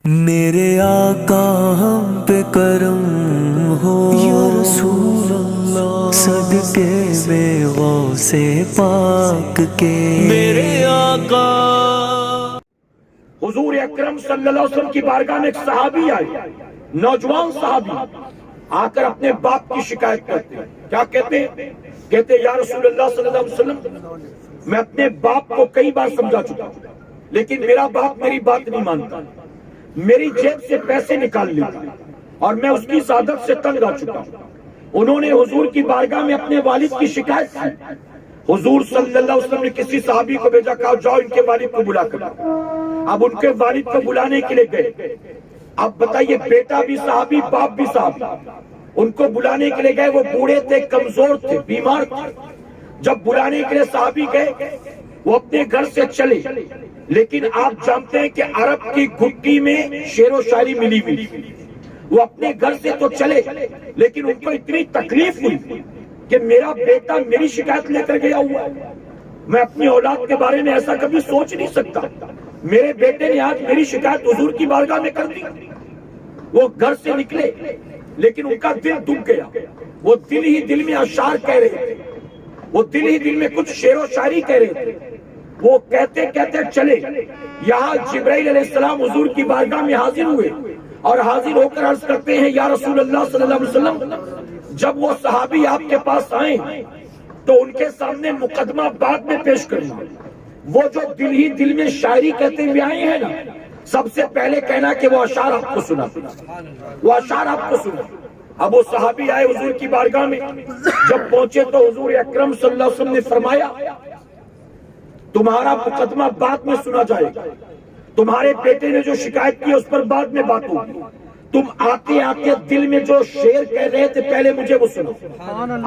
میرے آقا ہم پہ کرم ہو یا رسول اللہ، صدقے میں غوث پاک کے میرے آقا۔ حضور اکرم صلی اللہ علیہ وسلم کی بارگاہ میں ایک صحابی آئے، نوجوان صحابی آ کر اپنے باپ کی شکایت کرتے ہیں۔ کیا کہتے یا رسول اللہ صلی اللہ علیہ وسلم، میں اپنے باپ کو کئی بار سمجھا چکا ہوں، لیکن میرا باپ میری بات نہیں مانتا، میری جیب سے پیسے نکال لیتا اور میں اس کی عادت سے تنگ آ چکا ہوں۔ انہوں نے حضور کی بارگاہ میں اپنے والد کی شکایت کی۔ حضور صلی اللہ علیہ وسلم نے کسی صحابی کو بھیجا، کہا جاؤ ان کے والد کو بلا کر۔ اب ان کے والد کو بلانے کے لیے گئے۔ اب بتائیے، بیٹا بھی صحابی، باپ بھی صحابی، ان کو بلانے کے لیے گئے۔ وہ بوڑھے تھے، کمزور تھے، بیمار تھے۔ جب بلانے کے لیے صحابی گئے، وہ اپنے گھر سے چلے، لیکن آپ جانتے ہیں کہ عرب کی گھٹی میں شعر و شاعری ملی ہوئی۔ وہ اپنے گھر سے تو چلے، لیکن ان کو اتنی تکلیف ہوئی کہ میرا بیٹا میری شکایت لے کر گیا ہوا ہے، میں اپنی اولاد کے بارے میں ایسا کبھی سوچ نہیں سکتا، میرے بیٹے نے آج میری شکایت حضور کی بارگاہ میں کر دی۔ وہ گھر سے نکلے، لیکن ان کا دل دب گیا۔ وہ دل ہی دل میں اشعار کہہ رہے تھے، وہ دل ہی دل میں کچھ شعر و شاعری کہہ رہے تھے۔ وہ کہتے کہتے چلے، یہاں جبرائیل علیہ السلام حضور کی بارگاہ میں حاضر ہوئے اور حاضر ہو کر عرض کرتے ہیں، یا رسول اللہ صلی اللہ علیہ وسلم، جب وہ صحابی آپ کے پاس آئیں تو ان کے سامنے مقدمہ بعد میں پیش کرنا، وہ جو دل ہی دل میں شاعری کہتے ہوئے آئے ہیں نا، سب سے پہلے کہنا کہ وہ اشعار آپ کو سنا، وہ اشعار آپ کو سنا۔ اب وہ صحابی آئے حضور کی بارگاہ میں، جب پہنچے تو حضور اکرم صلی اللہ علیہ وسلم نے فرمایا، تمہارا مقدمہ بعد میں سنا جائے گا، تمہارے بیٹے نے جو شکایت کی اس پر بعد میں بات ہوگی، تم آتے آتے دل میں جو شعر کہہ رہے تھے پہلے مجھے وہ سنو۔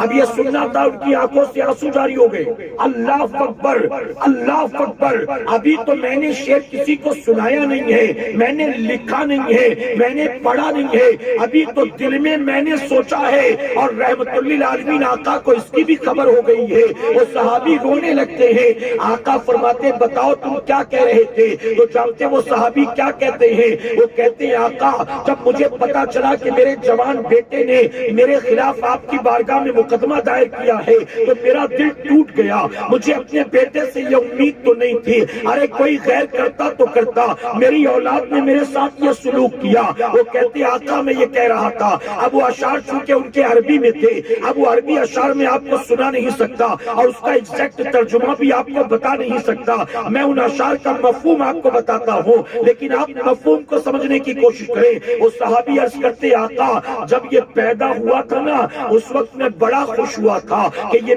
اب یہ سننا تھا، ان کی آنکھوں سے آنسو جاری ہو گئے۔ اللہ اکبر، اللہ اکبر، ابھی تو میں نے شعر کسی کو سنایا نہیں ہے، میں نے لکھا نہیں ہے، میں نے پڑھا نہیں ہے، ابھی تو دل میں نے سوچا ہے، اور رحمت للعالمین آقا کو اس کی بھی خبر ہو گئی ہے۔ وہ صحابی رونے لگتے ہیں۔ آقا فرماتے، بتاؤ تم کیا کہہ رہے تھے؟ تو جانتے وہ صحابی کیا کہتے ہیں؟ وہ کہتے ہیں، آقا جب مجھے پتا چلا کہ میرے جوان بیٹے نے میرے خلاف آپ کی بارگاہ میں مقدمہ دائر کیا ہے تو میرا دل ٹوٹ گیا۔ مجھے اپنے بیٹے سے یہ امید تو نہیں تھی، ارے کوئی غیر کرتا تو کرتا، میری اولاد نے میرے ساتھ یہ سلوک کیا۔ وہ کہتے آقا میں یہ کہہ رہا تھا۔ اب وہ اشعار چونکہ ان کے عربی میں تھے، اب وہ عربی اشعار میں آپ کو سنا نہیں سکتا اور اس کا ایگزیکٹ ترجمہ بھی آپ کو بتا نہیں سکتا، میں ان اشعار کا مفہوم آپ کو بتاتا ہوں، لیکن آپ مفہوم کو سمجھنے کی کوشش کریں۔ وہ صحابی عرض کرتے، آقا جب یہ پیدا ہوا تھا نا، اس وقت میں بڑا خوش ہوا تھا کہ یہ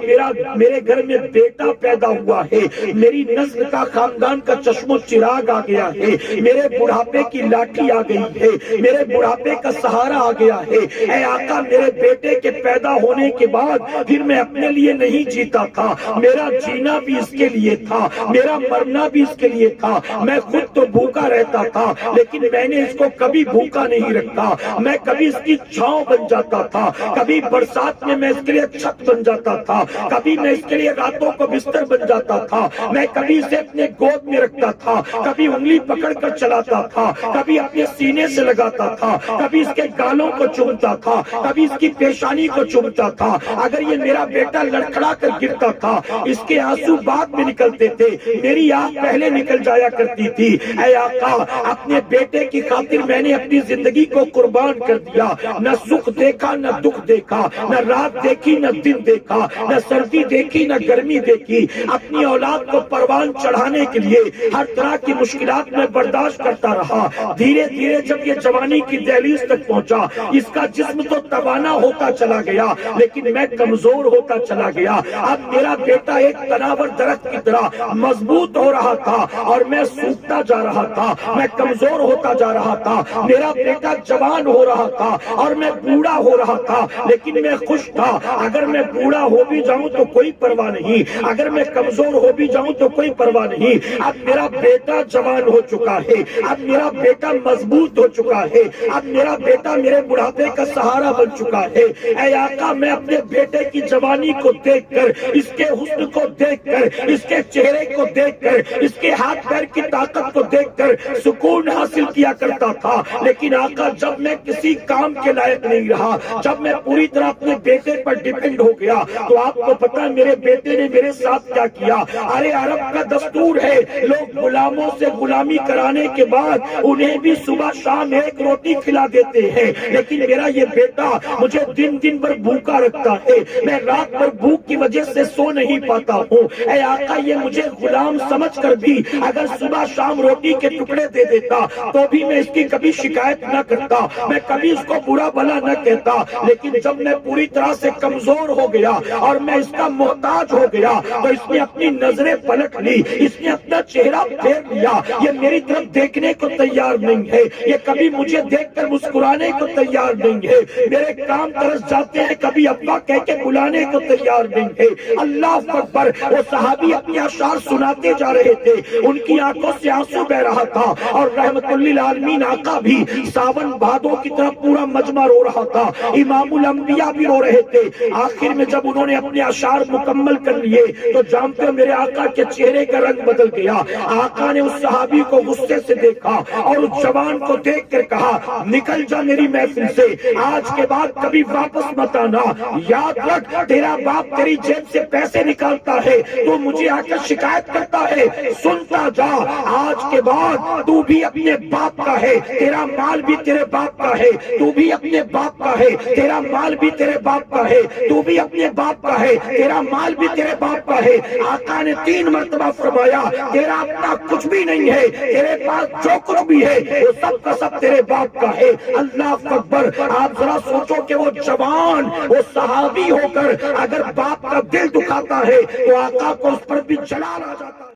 میرے گھر میں بیٹا پیدا ہوا ہے، میری نسل کا خاندان کا چشم و چراغ آ گیا ہے، میرے بڑھاپے کی لاٹھی آ گئی ہے، میرے بڑھاپے کا سہارا آ گیا ہے۔ اے آقا میرے بیٹے کے پیدا ہونے کے بعد پھر میں اپنے لیے نہیں جیتا تھا، میرا جینا بھی اس کے لیے تھا، میرا مرنا بھی اس کے لیے تھا، میں خود تو بھوکا رہتا تھا لیکن میں نے اس کو کبھی بھوکا نہیں رکھا، میں کبھی اس کی چھاؤں بن جاتا تھا، کبھی برسات میں اس کے لیے چھت بن جاتا تھا، کبھی میں اس کے لیے راتوں کو بستر بن جاتا تھا، میں کبھی اسے اپنے گود میں رکھتا تھا، کبھی انگلی پکڑ کر چلاتا تھا، کبھی اپنے سینے سے لگاتا تھا، کبھی اس کے گالوں کو چومتا تھا، کبھی اس کی پیشانی کو چومتا تھا۔ اگر یہ میرا بیٹا لڑکھڑا کر گرتا تھا، اس کے آنسو بعد میں نکلتے تھے، میری آنکھ پہلے نکل جایا کرتی تھی۔ اے آقا اپنے بیٹے کی خاطر میں نے اپنی زندگی کو قربان کر دیا، نہ سکھ دیکھا نہ دکھ دیکھا، نہ رات دیکھی نہ دن دیکھا، نہ سردی دیکھی نہ گرمی دیکھی، اپنی اولاد کو پروان چڑھانے کے لیے ہر طرح کی مشکلات میں برداشت کرتا رہا۔ دھیرے دھیرے جب یہ جوانی کی دہلیز تک پہنچا، اس کا جسم تو توانا ہوتا چلا گیا لیکن میں کمزور ہوتا چلا گیا۔ اب میرا بیٹا ایک تناور درخت کی طرح مضبوط ہو رہا تھا اور میں سوکھتا جا رہا تھا، میں کمزور ہوتا جا رہا تھا۔ میرا بیٹا بیٹا جوان ہو رہا تھا اور میں بوڑھا ہو رہا تھا، لیکن میں خوش تھا۔ اگر میں بوڑھا ہو بھی جاؤں تو کوئی پرواہ نہیں، اگر میں کمزور ہو بھی جاؤں تو کوئی پرواہ نہیں۔ اب میرا بیٹا جوان ہو چکا ہے، اب میرا بیٹا مضبوط ہو چکا ہے، اب میرا بیٹا میرے بڑھاپے کا سہارا بن چکا ہے۔ اے آقا، میں اپنے بیٹے کی جوانی کو دیکھ کر، اس کے حسن کو دیکھ کر، اس کے چہرے کو دیکھ کر، اس کے ہاتھ پیر کی طاقت کو دیکھ کر سکون حاصل کیا کرتا تھا۔ لیکن آقا، جب میں کسی کام کے لائق نہیں رہا، جب میں پوری طرح اپنے بیٹے پر ڈیپینڈ ہو گیا، تو آپ کو پتا میرے بیٹے نے میرے ساتھ کیا کیا؟ ارے عرب کا دستور ہے، لوگ غلاموں سے غلامی کرانے کے بعد انہیں بھی صبح شام ایک روٹی کھلا دیتے ہیں، لیکن میرا یہ بیٹا مجھے دن دن بھر بھوکا رکھتا ہے، میں رات بھر بھوک کی وجہ سے سو نہیں پاتا ہوں۔ اے آقا، یہ مجھے غلام سمجھ کر بھی اگر صبح شام روٹی کے ٹکڑے دے دیتا تو بھی میں اس کی کبھی شکایت نہ کرتا، میں کبھی اس کو برا بھلا نہ کہتا۔ لیکن جب میں پوری طرح سے کمزور ہو گیا اور میں اس کا محتاج ہو گیا تو اس نے اپنی نظریں پلٹ لی، اس نے اپنا چہرہ پھیر لیا، یہ میری طرف دیکھنے کو تیار نہیں ہے، یہ کبھی مجھے دیکھ کر مسکرانے کو تیار نہیں ہے، میرے کام ترس جاتے ہیں کبھی ابا کہہ کے بلانے کو تیار نہیں ہے۔ اللہ اکبر! وہ صحابی اپنے اشعار سناتے جا رہے تھے، ان کی آنکھوں سے آنسو بہ رہا تھا، اور رحمت للعالمین آقا بھی ساون بھادو کی طرح پورا مجمع رو رہا تھا، امام الانبیاء بھی رو رہے تھے۔ آخر میں جب انہوں نے اپنے اشعار مکمل کر لیے تو جانتے ہو میرے آقا کے چہرے کا رنگ بدل گیا۔ آقا نے اس صحابی کو غصے سے دیکھا اور اس جوان کو دیکھ کر کہا، نکل جا میری محفل سے، آج کے بعد کبھی واپس مت آنا۔ یاد رکھ، تیرا باپ تیری جیب سے پیسے نکالتا ہے، تو مجھے آ کر شکایت کرتا ہے، سنتا جا، آج کے بعد تو بھی اپنے باپ کا ہے، تیرا مال بھی تیرے باپ کا ہے، تو بھی اپنے باپ کا ہے، تیرا مال بھی تیرے باپ کا ہے، تو بھی اپنے باپ کا ہے، تیرا مال بھی تیرے باپ کا ہے۔ آقا نے 3 مرتبہ فرمایا، تیرا اپنا کچھ بھی نہیں ہے، تیرے پاس جو کچھ بھی ہے وہ سب کا سب تیرے باپ کا ہے۔ اللہ اکبر! آپ ذرا سوچو کہ وہ جوان، وہ صحابی ہو کر اگر باپ کا دل دکھاتا ہے تو آقا کو اس پر بھی جلال آ جاتا ہے۔